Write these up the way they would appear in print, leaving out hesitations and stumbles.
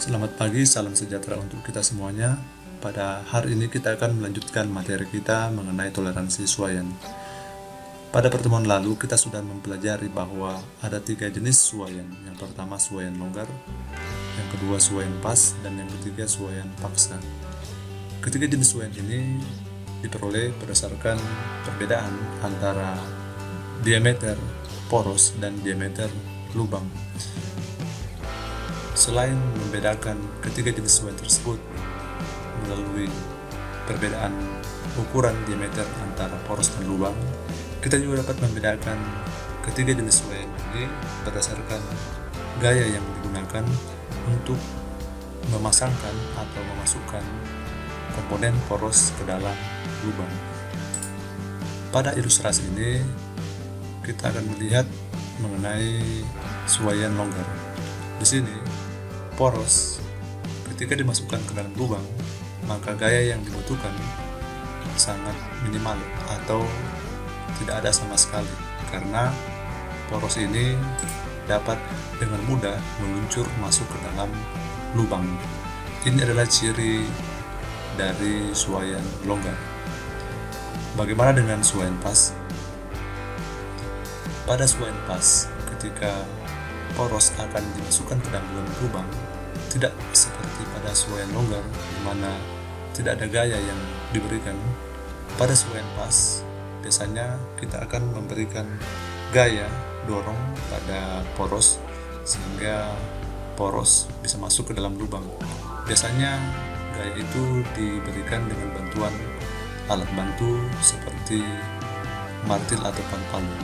Selamat pagi, salam sejahtera untuk kita semuanya. Pada hari ini kita akan melanjutkan materi kita mengenai toleransi suaian. Pada pertemuan lalu kita sudah mempelajari bahwa ada 3 jenis suaian. Yang pertama suaian longgar, yang kedua suaian pas, dan yang ketiga suaian paksa. Ketiga jenis suaian ini diperoleh berdasarkan perbedaan antara diameter poros dan diameter lubang. Selain membedakan ketiga jenis suaian tersebut melalui perbedaan ukuran diameter antara poros dan lubang, kita juga dapat membedakan ketiga jenis suaian ini berdasarkan gaya yang digunakan untuk memasangkan atau memasukkan komponen poros ke dalam lubang. Pada ilustrasi ini kita akan melihat mengenai suaian longgar. Di sini poros ketika dimasukkan ke dalam lubang, maka gaya yang dibutuhkan sangat minimal atau tidak ada sama sekali, karena poros ini dapat dengan mudah meluncur masuk ke dalam lubang. Ini adalah ciri dari suaian longgar. Bagaimana dengan suaian pas? Pada suaian pas, ketika poros akan dimasukkan ke dalam lubang, tidak seperti pada suaian longgar di mana tidak ada gaya yang diberikan. Pada suaian pas, biasanya kita akan memberikan gaya dorong pada poros sehingga poros bisa masuk ke dalam lubang. Biasanya gaya itu diberikan dengan bantuan alat bantu seperti martil atau palu.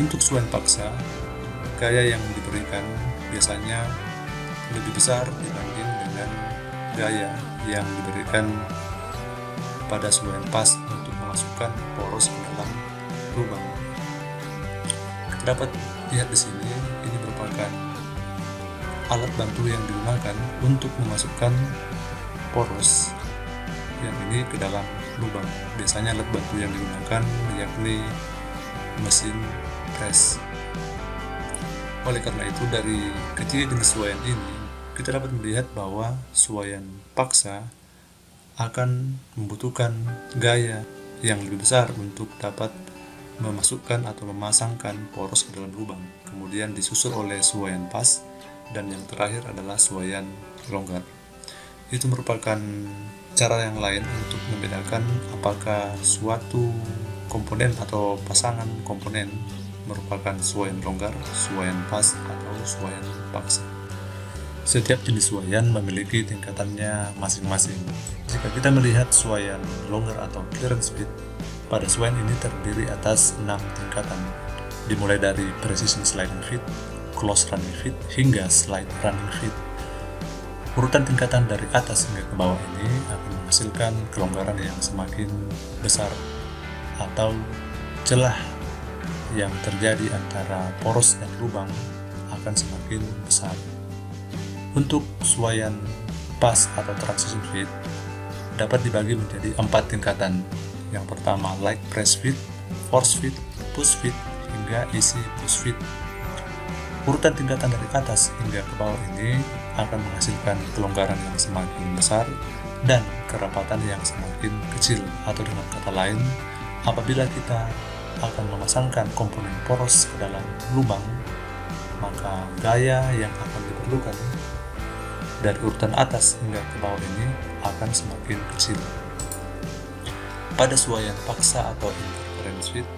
Untuk suaian paksa, gaya yang diberikan biasanya lebih besar dibanding dengan gaya yang diberikan pada suaian pas untuk memasukkan poros ke dalam lubang. Kita dapat lihat di sini, ini merupakan alat bantu yang digunakan untuk memasukkan poros yang ini ke dalam lubang. Biasanya alat bantu yang digunakan yakni mesin press. Oleh karena itu, dari ketiga jenis suaian ini, kita dapat melihat bahwa suaian paksa akan membutuhkan gaya yang lebih besar untuk dapat memasukkan atau memasangkan poros ke dalam lubang. Kemudian disusul oleh suaian pas, dan yang terakhir adalah suaian longgar. Itu merupakan cara yang lain untuk membedakan apakah suatu komponen atau pasangan komponen merupakan suaian longgar, suaian pas, atau suaian paksa. Setiap jenis suaian memiliki tingkatannya masing-masing. Jika kita melihat suaian longgar atau clearance fit, pada suaian ini terdiri atas 6 tingkatan, dimulai dari precision sliding fit, close running fit, hingga slide running fit. Urutan tingkatan dari atas hingga ke bawah ini akan menghasilkan kelonggaran yang semakin besar atau celah yang terjadi antara poros dan lubang akan semakin besar. Untuk suaian pas atau transition fit dapat dibagi menjadi 4 tingkatan. Yang pertama light press fit, force fit, push fit, hingga easy push fit. Urutan tingkatan dari atas hingga ke bawah ini akan menghasilkan kelonggaran yang semakin besar dan kerapatan yang semakin kecil, atau dengan kata lain, apabila kita akan memasangkan komponen poros ke dalam lubang, maka gaya yang akan diperlukan dari urutan atas hingga ke bawah ini akan semakin kecil. Pada suaian paksa atau interference fit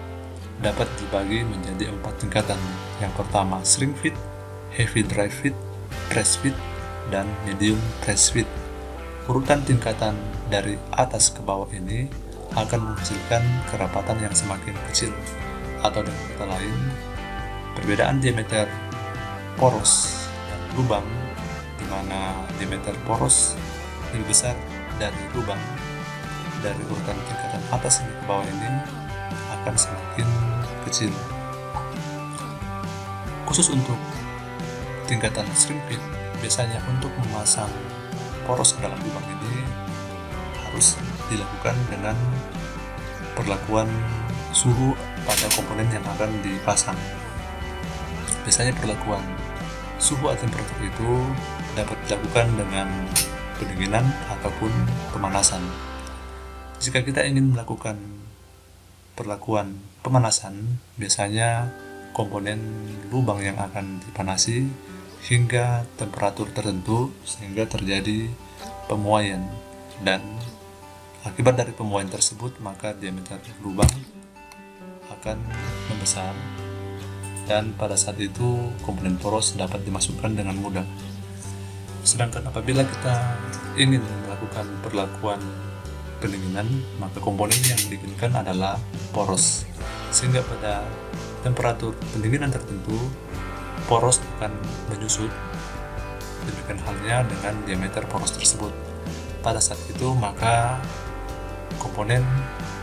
dapat dibagi menjadi 4 tingkatan. Yang pertama shrink fit, heavy drive fit, press fit, dan medium press fit. Urutan tingkatan dari atas ke bawah ini akan menghasilkan kerapatan yang semakin kecil, atau dengan kata lain, perbedaan diameter poros dan lubang, di mana diameter poros lebih besar dari lubang, dari urutan tingkatan atas hingga ke bawah ini akan semakin kecil. Khusus untuk tingkatan shrink fit, biasanya untuk memasang poros ke dalam lubang ini harus dilakukan dengan perlakuan suhu pada komponen yang akan dipasang. Biasanya perlakuan suhu atau temperatur itu dapat dilakukan dengan pendinginan ataupun pemanasan. Jika kita ingin melakukan perlakuan pemanasan, biasanya komponen lubang yang akan dipanasi hingga temperatur tertentu sehingga terjadi pemuaian, dan akibat dari pemuaian tersebut maka diameter lubang akan membesar, dan pada saat itu komponen poros dapat dimasukkan dengan mudah. Sedangkan apabila kita ingin melakukan perlakuan pendinginan, maka komponen yang diinginkan adalah poros, sehingga pada temperatur pendinginan tertentu poros akan menyusut. Demikian halnya dengan diameter poros tersebut. Pada saat itu maka komponen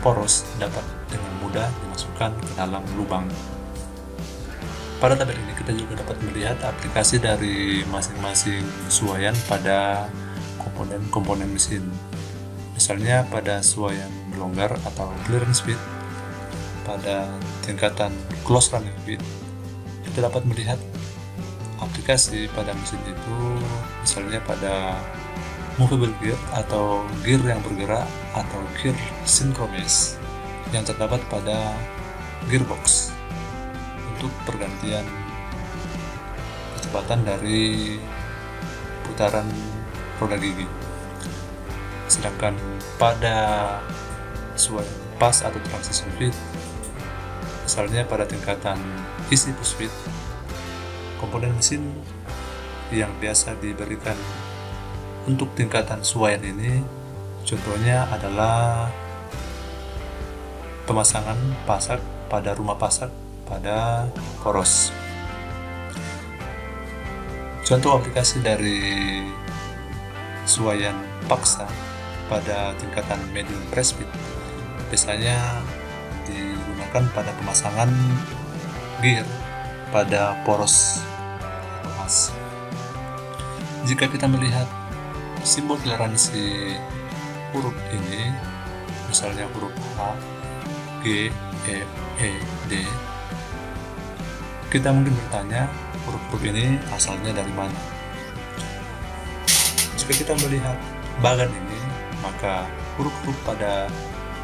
poros dapat dengan mudah dimasukkan ke dalam lubang. Pada tabel ini kita juga dapat melihat aplikasi dari masing-masing suaian pada komponen-komponen mesin. Misalnya pada suaian longgar atau clearance speed, pada tingkatan close running speed, kita dapat melihat aplikasi pada mesin itu, misalnya pada movable gear atau gear yang bergerak atau gear sinkronis yang terdapat pada gearbox untuk pergantian kecepatan dari putaran roda gigi. Sedangkan pada suaian pas atau transition speed, misalnya pada tingkatan easy push speed, komponen mesin yang biasa diberikan untuk tingkatan suaian ini contohnya adalah pemasangan pasak pada rumah pasak pada poros. Contoh aplikasi dari suaian paksa pada tingkatan medium press speed biasanya digunakan pada pemasangan gear pada poros atau as. Jika kita melihat simbol toleransi huruf ini, misalnya huruf A, G, E, E, D, kita mungkin bertanya huruf-huruf ini asalnya dari mana. Jika kita melihat bagan ini, maka huruf-huruf pada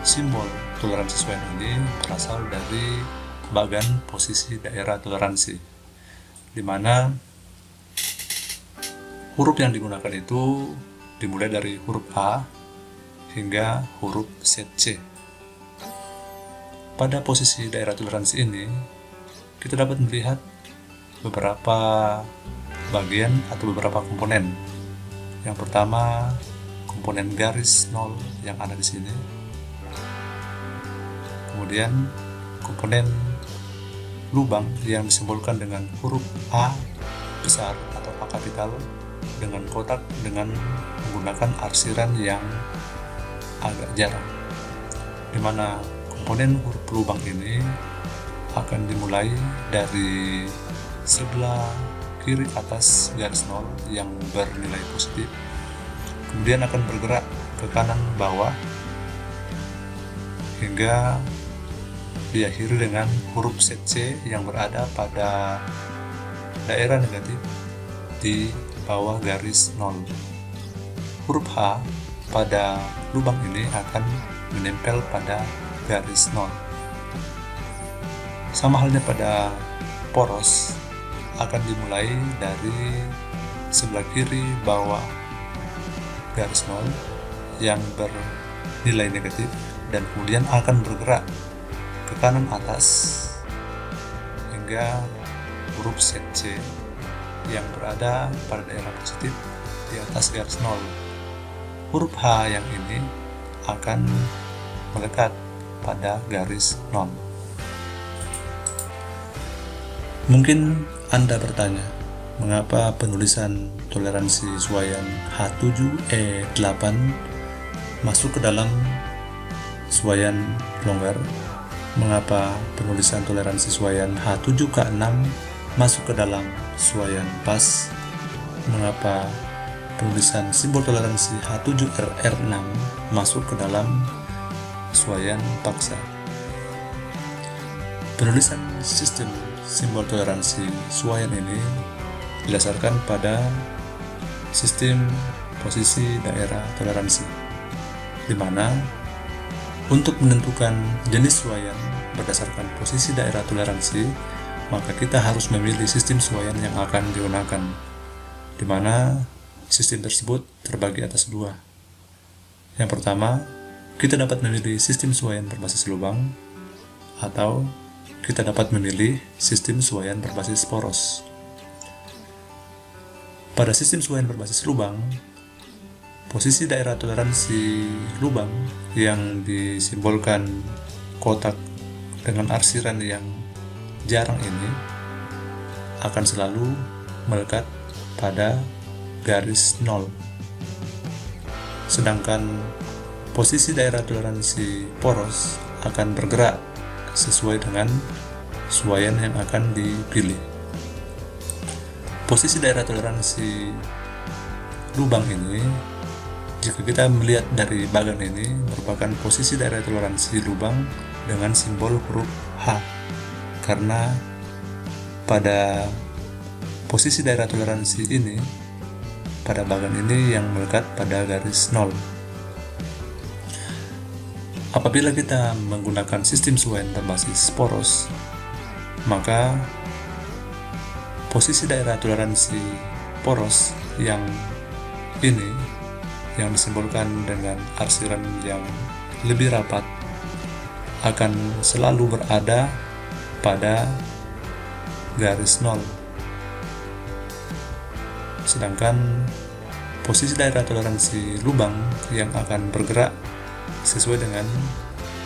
simbol toleransi suaian ini berasal dari bagan posisi daerah toleransi, di mana huruf yang digunakan itu dimulai dari huruf A hingga huruf C. Pada posisi daerah toleransi ini, kita dapat melihat beberapa bagian atau beberapa komponen. Yang pertama, komponen garis 0 yang ada di sini. Kemudian komponen lubang yang disimbolkan dengan huruf A besar atau A kapital dengan kotak dengan menggunakan arsiran yang agak jarang, di mana komponen huruf lubang ini akan dimulai dari sebelah kiri atas garis 0 yang bernilai positif, kemudian akan bergerak ke kanan bawah hingga diakhiri dengan huruf C yang berada pada daerah negatif di bawah garis 0. Huruf H pada lubang ini akan menempel pada garis 0. Sama halnya pada poros, akan dimulai dari sebelah kiri bawah garis 0 yang bernilai negatif dan kemudian akan bergerak ke kanan atas hingga huruf C yang berada pada daerah positif di atas garis 0. Huruf H yang ini akan melekat pada garis 0. Mungkin Anda bertanya, mengapa penulisan toleransi suaian H7E8 masuk ke dalam suaian longgar? Mengapa penulisan toleransi suaian H7K6 masuk ke dalam suaian pas? Mengapa penulisan simbol toleransi H7RR6 masuk ke dalam suaian paksa? Penulisan sistem simbol toleransi suaian ini didasarkan pada sistem posisi daerah toleransi, di mana untuk menentukan jenis suaian berdasarkan posisi daerah toleransi, maka kita harus memilih sistem suaian yang akan digunakan, di mana sistem tersebut terbagi atas dua. Yang pertama, kita dapat memilih sistem suaian berbasis lubang, atau kita dapat memilih sistem suaian berbasis poros. Pada sistem suaian berbasis lubang, posisi daerah toleransi lubang yang disimbolkan kotak dengan arsiran yang jarang ini akan selalu melekat pada garis 0. Sedangkan posisi daerah toleransi poros akan bergerak sesuai dengan suaian yang akan dipilih. Posisi daerah toleransi lubang ini, jika kita melihat dari bagan ini, merupakan posisi daerah toleransi lubang dengan simbol huruf H, karena pada posisi daerah toleransi ini, pada bagan ini yang melekat pada garis 0. Apabila kita menggunakan sistem suaian berbasis poros, maka posisi daerah toleransi poros yang ini, yang disimbolkan dengan arsiran yang lebih rapat, akan selalu berada pada garis 0. Sedangkan posisi daerah toleransi lubang yang akan bergerak sesuai dengan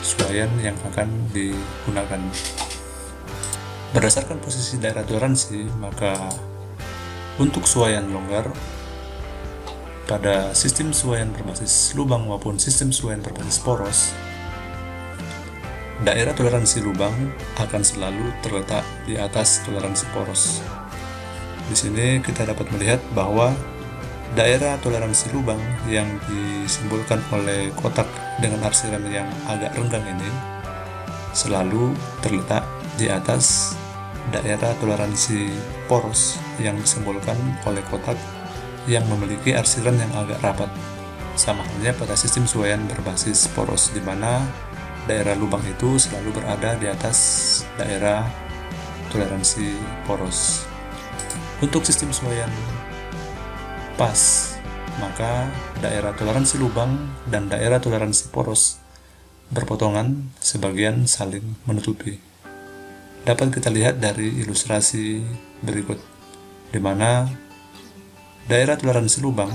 suaian yang akan digunakan. Berdasarkan posisi daerah toleransi, maka untuk suaian longgar pada sistem suaian berbasis lubang maupun sistem suaian berbasis poros, daerah toleransi lubang akan selalu terletak di atas toleransi poros. Di sini kita dapat melihat bahwa daerah toleransi lubang yang disimbolkan oleh kotak dengan arsiran yang agak renggang ini selalu terletak di atas daerah toleransi poros yang disimbolkan oleh kotak yang memiliki arsiran yang agak rapat. Sama halnya pada sistem suaian berbasis poros, di mana daerah lubang itu selalu berada di atas daerah toleransi poros. Untuk sistem suaian pas, maka daerah toleransi lubang dan daerah toleransi poros berpotongan, sebagian saling menutupi. Dapat kita lihat dari ilustrasi berikut, di mana daerah toleransi lubang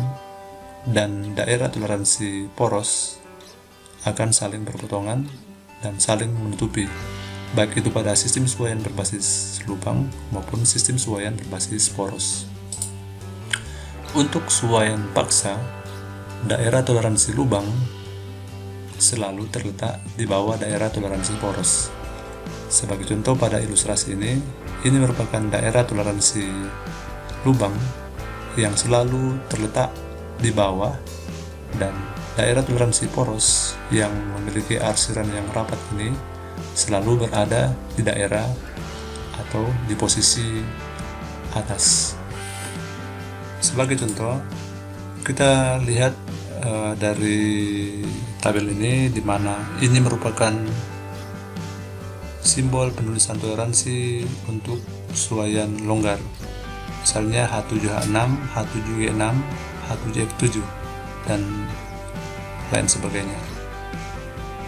dan daerah toleransi poros akan saling berpotongan dan saling menutupi, baik itu pada sistem suaian berbasis lubang maupun sistem suaian berbasis poros. Untuk suaian paksa, daerah toleransi lubang selalu terletak di bawah daerah toleransi poros. Sebagai contoh pada ilustrasi ini merupakan daerah toleransi lubang yang selalu terletak di bawah, dan daerah toleransi poros yang memiliki arsiran yang rapat ini selalu berada di daerah atau di posisi atas. Sebagai contoh, kita lihat dari tabel ini, di mana ini merupakan simbol penulisan toleransi untuk suaian longgar, misalnya H7H6, H7G6, H7F7, dan lain sebagainya.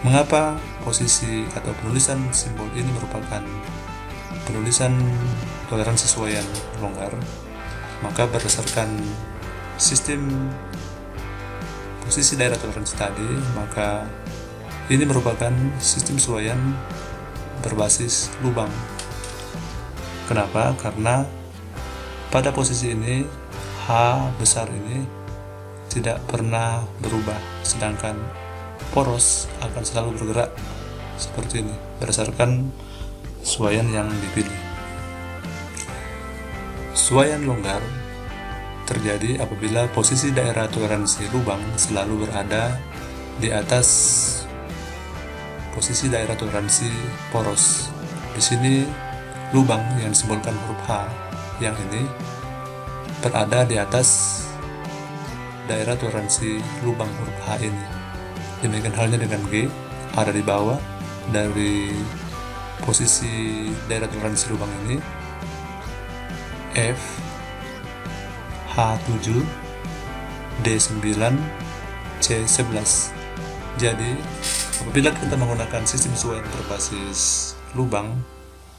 Mengapa posisi atau penulisan simbol ini merupakan penulisan toleransi suaian longgar? Maka berdasarkan sistem posisi daerah toleransi tadi, maka ini merupakan sistem suaian berbasis lubang. Kenapa? Karena pada posisi ini H besar ini tidak pernah berubah, sedangkan poros akan selalu bergerak seperti ini berdasarkan suaian yang dipilih. Suaian longgar terjadi apabila posisi daerah toleransi lubang selalu berada di atas posisi daerah toleransi poros. Di sini lubang yang disimbolkan huruf H yang ini berada di atas daerah toleransi lubang huruf H ini. Demikian halnya dengan G, ada di bawah dari posisi daerah toleransi lubang ini, F, H7, D9, C11. Jadi apabila kita menggunakan sistem suaian berbasis lubang,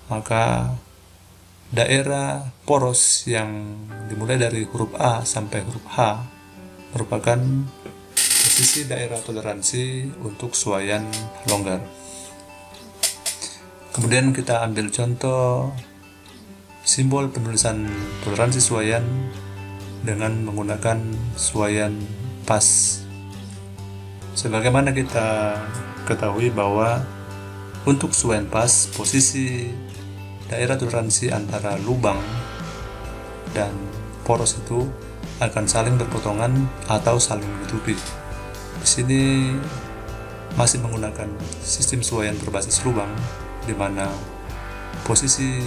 maka daerah poros yang dimulai dari huruf A sampai huruf H merupakan posisi daerah toleransi untuk suaian longgar. Kemudian kita ambil contoh simbol penulisan toleransi suaian dengan menggunakan suaian pas. Sebagaimana kita ketahui bahwa untuk suaian pas, posisi daerah toleransi antara lubang dan poros itu akan saling berpotongan atau saling menutupi. Di sini masih menggunakan sistem suaian berbasis lubang, di mana posisi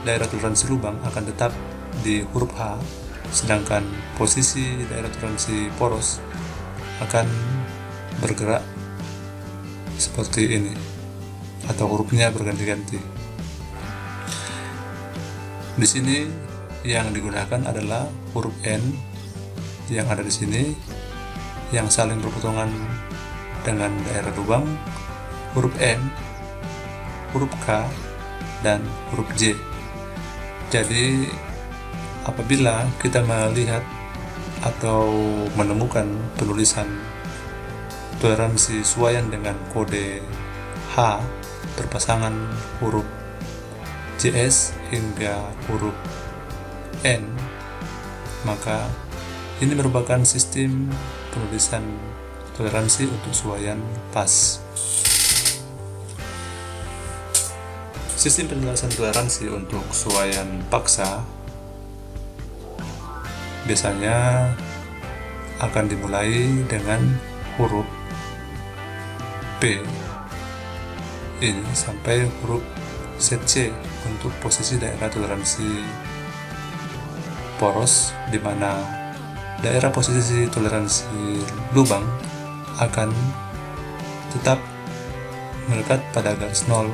daerah toleransi lubang akan tetap di huruf H, sedangkan posisi daerah toleransi poros akan bergerak seperti ini, atau hurufnya berganti-ganti. Di sini yang digunakan adalah huruf N yang ada di sini, yang saling berpotongan dengan daerah lubang, huruf M, huruf K, dan huruf J. Jadi apabila kita melihat atau menemukan penulisan toleransi suaian dengan kode H berpasangan huruf JS hingga huruf N, maka ini merupakan sistem penulisan toleransi untuk suaian pas. Sistem penulisan toleransi untuk suaian paksa biasanya akan dimulai dengan huruf P ini sampai huruf C untuk posisi daerah toleransi poros, di mana daerah posisi toleransi lubang akan tetap melekat pada garis 0